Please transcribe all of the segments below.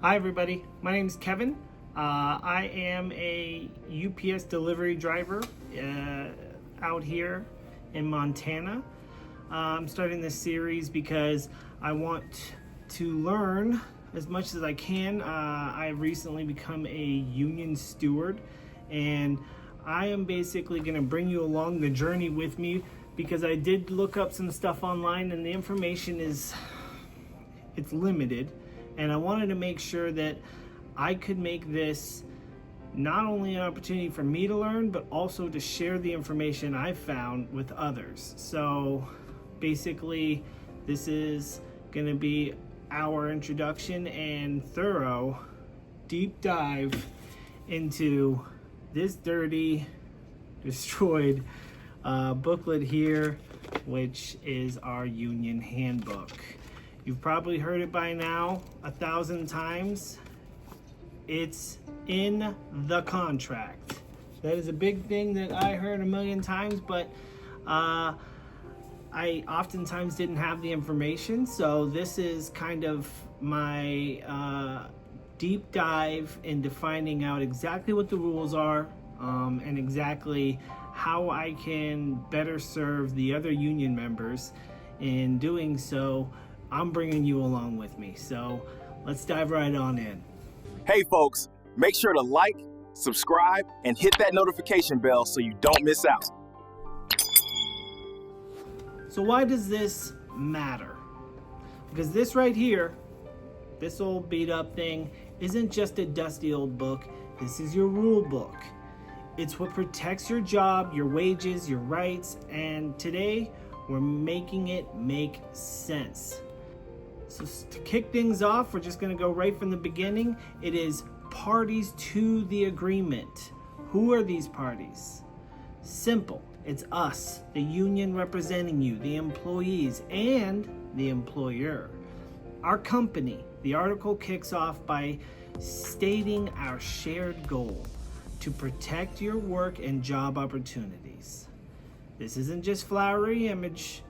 Hi everybody, my name is Kevin. I am a UPS delivery driver out here in Montana. I'm starting this series because I want to learn as much as I can. I've recently become a union steward, and I am basically going to bring you along the journey with me because I did look up some stuff online and the information it's limited. And I wanted to make sure that I could make this not only an opportunity for me to learn, but also to share the information I found with others. So basically, this is going to be our introduction and thorough deep dive into this dirty, destroyed booklet here, which is our union handbook. You've probably heard it by now 1,000 times. It's in the contract. That is a big thing that I heard 1,000,000 times, but I oftentimes didn't have the information. So this is kind of my deep dive into finding out exactly what the rules are and exactly how I can better serve the other union members. In doing so, I'm bringing you along with me. So let's dive right on in. Hey folks, make sure to like, subscribe, and hit that notification bell so you don't miss out. So why does this matter? Because this right here, this old beat up thing, isn't just a dusty old book. This is your rule book. It's what protects your job, your wages, your rights, and today we're making it make sense. So to kick things off, we're just going to go right from the beginning. It is parties to the agreement. Who are these parties? Simple. It's us, the union representing you, the employees, and the employer. Our company. The article kicks off by stating our shared goal to protect your work and job opportunities. This isn't just flowery image.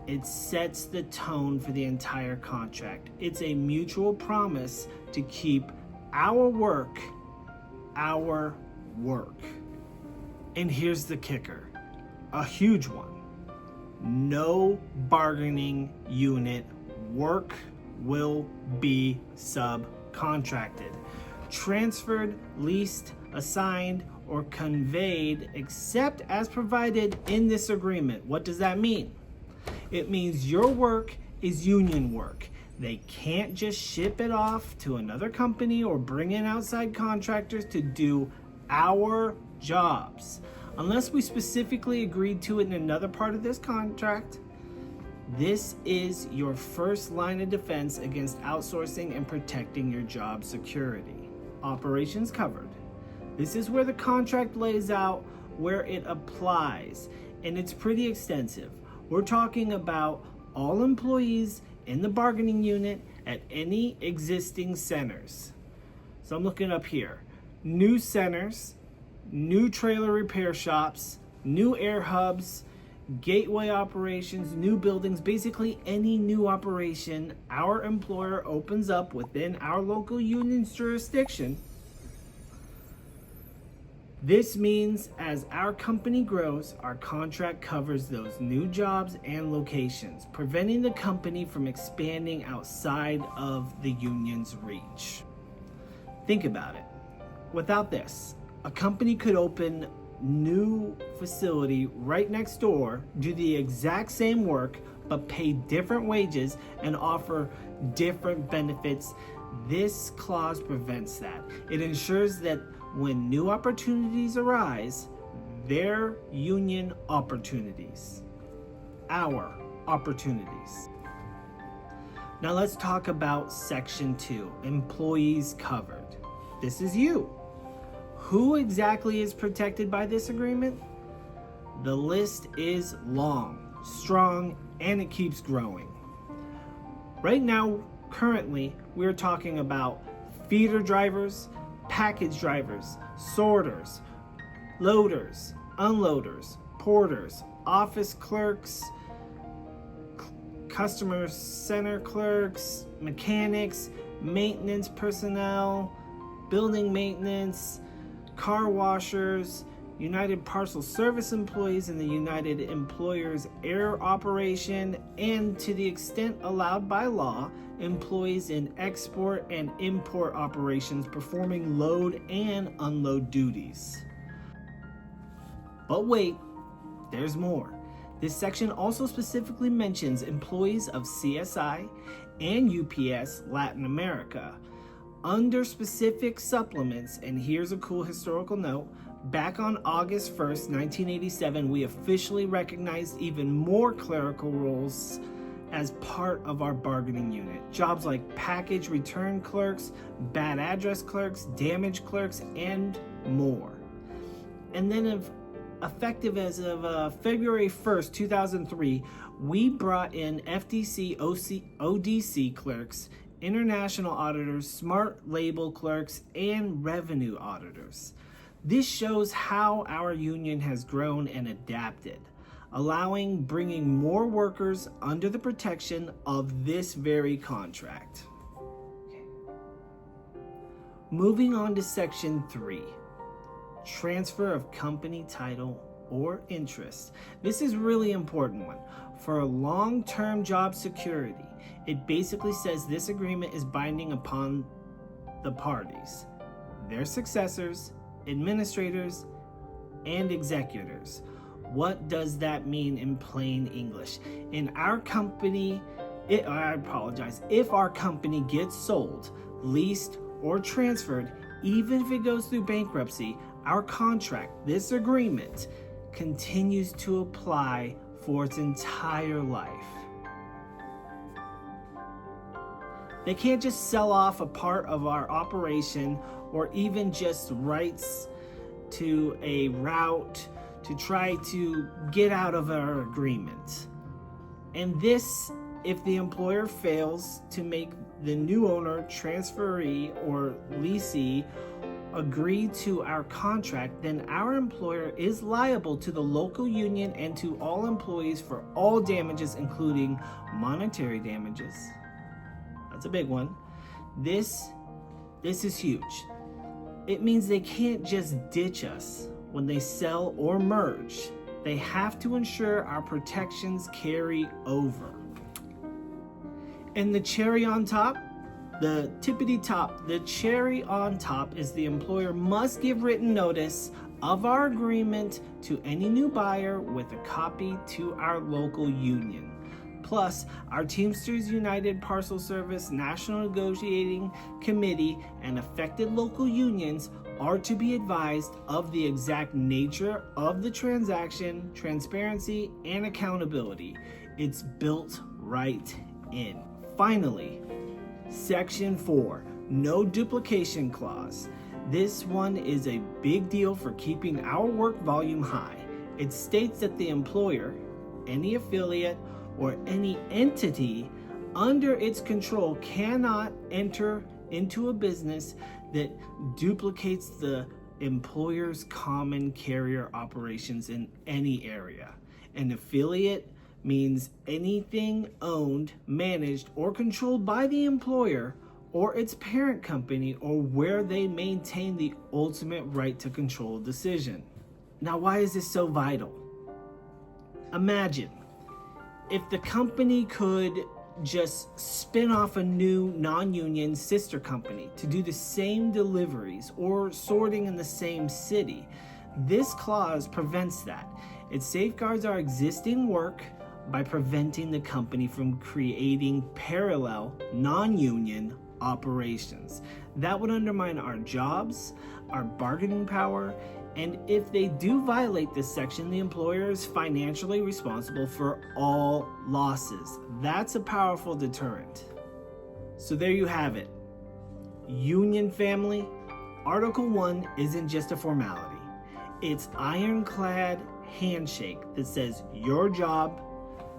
It sets the tone for the entire contract. It's a mutual promise to keep our work. And here's the kicker, a huge one. No bargaining unit work will be subcontracted, transferred, leased, assigned, or conveyed except as provided in this agreement. What does that mean? It means your work is union work. They can't just ship it off to another company or bring in outside contractors to do our jobs. Unless we specifically agreed to it in another part of this contract, this is your first line of defense against outsourcing and protecting your job security. Operations covered. This is where the contract lays out where it applies, and it's pretty extensive. We're talking about all employees in the bargaining unit at any existing centers. So I'm looking up here. New centers, new trailer repair shops, new air hubs, gateway operations, new buildings, basically any new operation our employer opens up within our local union's jurisdiction. This means as our company grows, our contract covers those new jobs and locations, preventing the company from expanding outside of the union's reach. Think about it. Without this, a company could open new facility right next door, do the exact same work, but pay different wages and offer different benefits. This clause prevents that. It ensures that when new opportunities arise, their union opportunities, our opportunities. Now let's talk about Section 2, employees covered. This is you. Who exactly is protected by this agreement? The list is long, strong, and it keeps growing. Right now, currently, we're talking about feeder drivers, package drivers, sorters, loaders, unloaders, porters, office clerks, customer center clerks, mechanics, maintenance personnel, building maintenance, car washers, United Parcel Service employees in the United Employers Air Operation, and to the extent allowed by law, employees in export and import operations performing load and unload duties. But wait, there's more. This section also specifically mentions employees of CSI and UPS Latin America. Under specific supplements, and here's a cool historical note, back on August 1st, 1987, we officially recognized even more clerical roles as part of our bargaining unit. Jobs like package return clerks, bad address clerks, damage clerks, and more. And then effective as of February 1st, 2003, we brought in FDC ODC clerks, international auditors, smart label clerks, and revenue auditors. This shows how our union has grown and adapted, bringing more workers under the protection of this very contract. Okay. Moving on to Section 3, transfer of company title or interest. This is a really important one. For long-term job security, it basically says this agreement is binding upon the parties, their successors, administrators, and executors. What does that mean in plain English? In our company, if our company gets sold, leased, or transferred, even if it goes through bankruptcy, our contract, this agreement, continues to apply for its entire life. They can't just sell off a part of our operation or even just rights to a route to try to get out of our agreement. And this, if the employer fails to make the new owner, transferee, or leasee agree to our contract, then our employer is liable to the local union and to all employees for all damages, including monetary damages. That's a big one. This is huge. It means they can't just ditch us when they sell or merge. They have to ensure our protections carry over. And the cherry on top, the tippity top, the cherry on top is the employer must give written notice of our agreement to any new buyer with a copy to our local union. Plus, our Teamsters United Parcel Service National Negotiating Committee and affected local unions are to be advised of the exact nature of the transaction, transparency, and accountability. It's built right in. Finally, Section 4, no duplication clause. This one is a big deal for keeping our work volume high. It states that the employer, any affiliate, or any entity under its control cannot enter into a business that duplicates the employer's common carrier operations in any area. An affiliate means anything owned, managed, or controlled by the employer or its parent company, or where they maintain the ultimate right to control a decision. Now, why is this so vital? Imagine if the company could just spin off a new non-union sister company to do the same deliveries or sorting in the same city. This clause prevents that. It safeguards our existing work by preventing the company from creating parallel non-union operations. That would undermine our jobs, our bargaining power, and if they do violate this section, the employer is financially responsible for all losses. That's a powerful deterrent. So there you have it. Union family, Article 1 isn't just a formality. It's ironclad handshake that says your job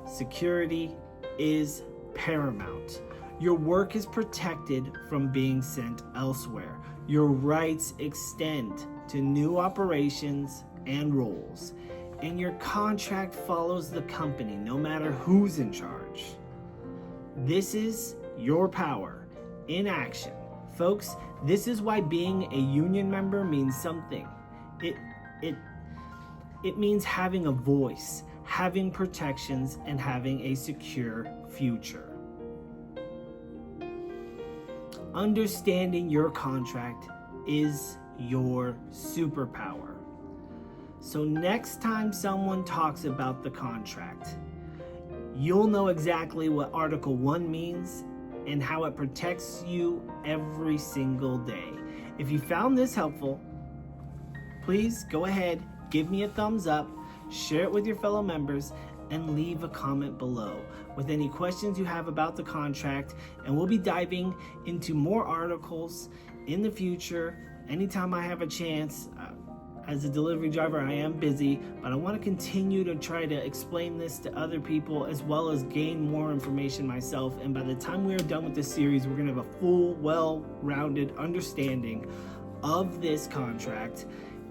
security is paramount. Your work is protected from being sent elsewhere. Your rights extend to new operations and roles, and your contract follows the company no matter who's in charge. This is your power, in action. Folks, this is why being a union member means something. It means having a voice, having protections, and having a secure future. Understanding your contract is your superpower. So next time someone talks about the contract, you'll know exactly what Article 1 means and how it protects you every single day. If you found this helpful, please go ahead, give me a thumbs up, share it with your fellow members, and leave a comment below with any questions you have about the contract. And we'll be diving into more articles in the future anytime I have a chance. As a delivery driver, I am busy, but I want to continue to try to explain this to other people as well as gain more information myself. And by the time we are done with this series, we're going to have a full, well-rounded understanding of this contract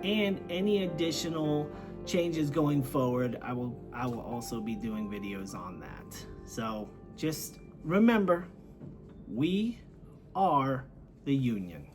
and any additional changes going forward. I will also be doing videos on that. So just remember, we are the union.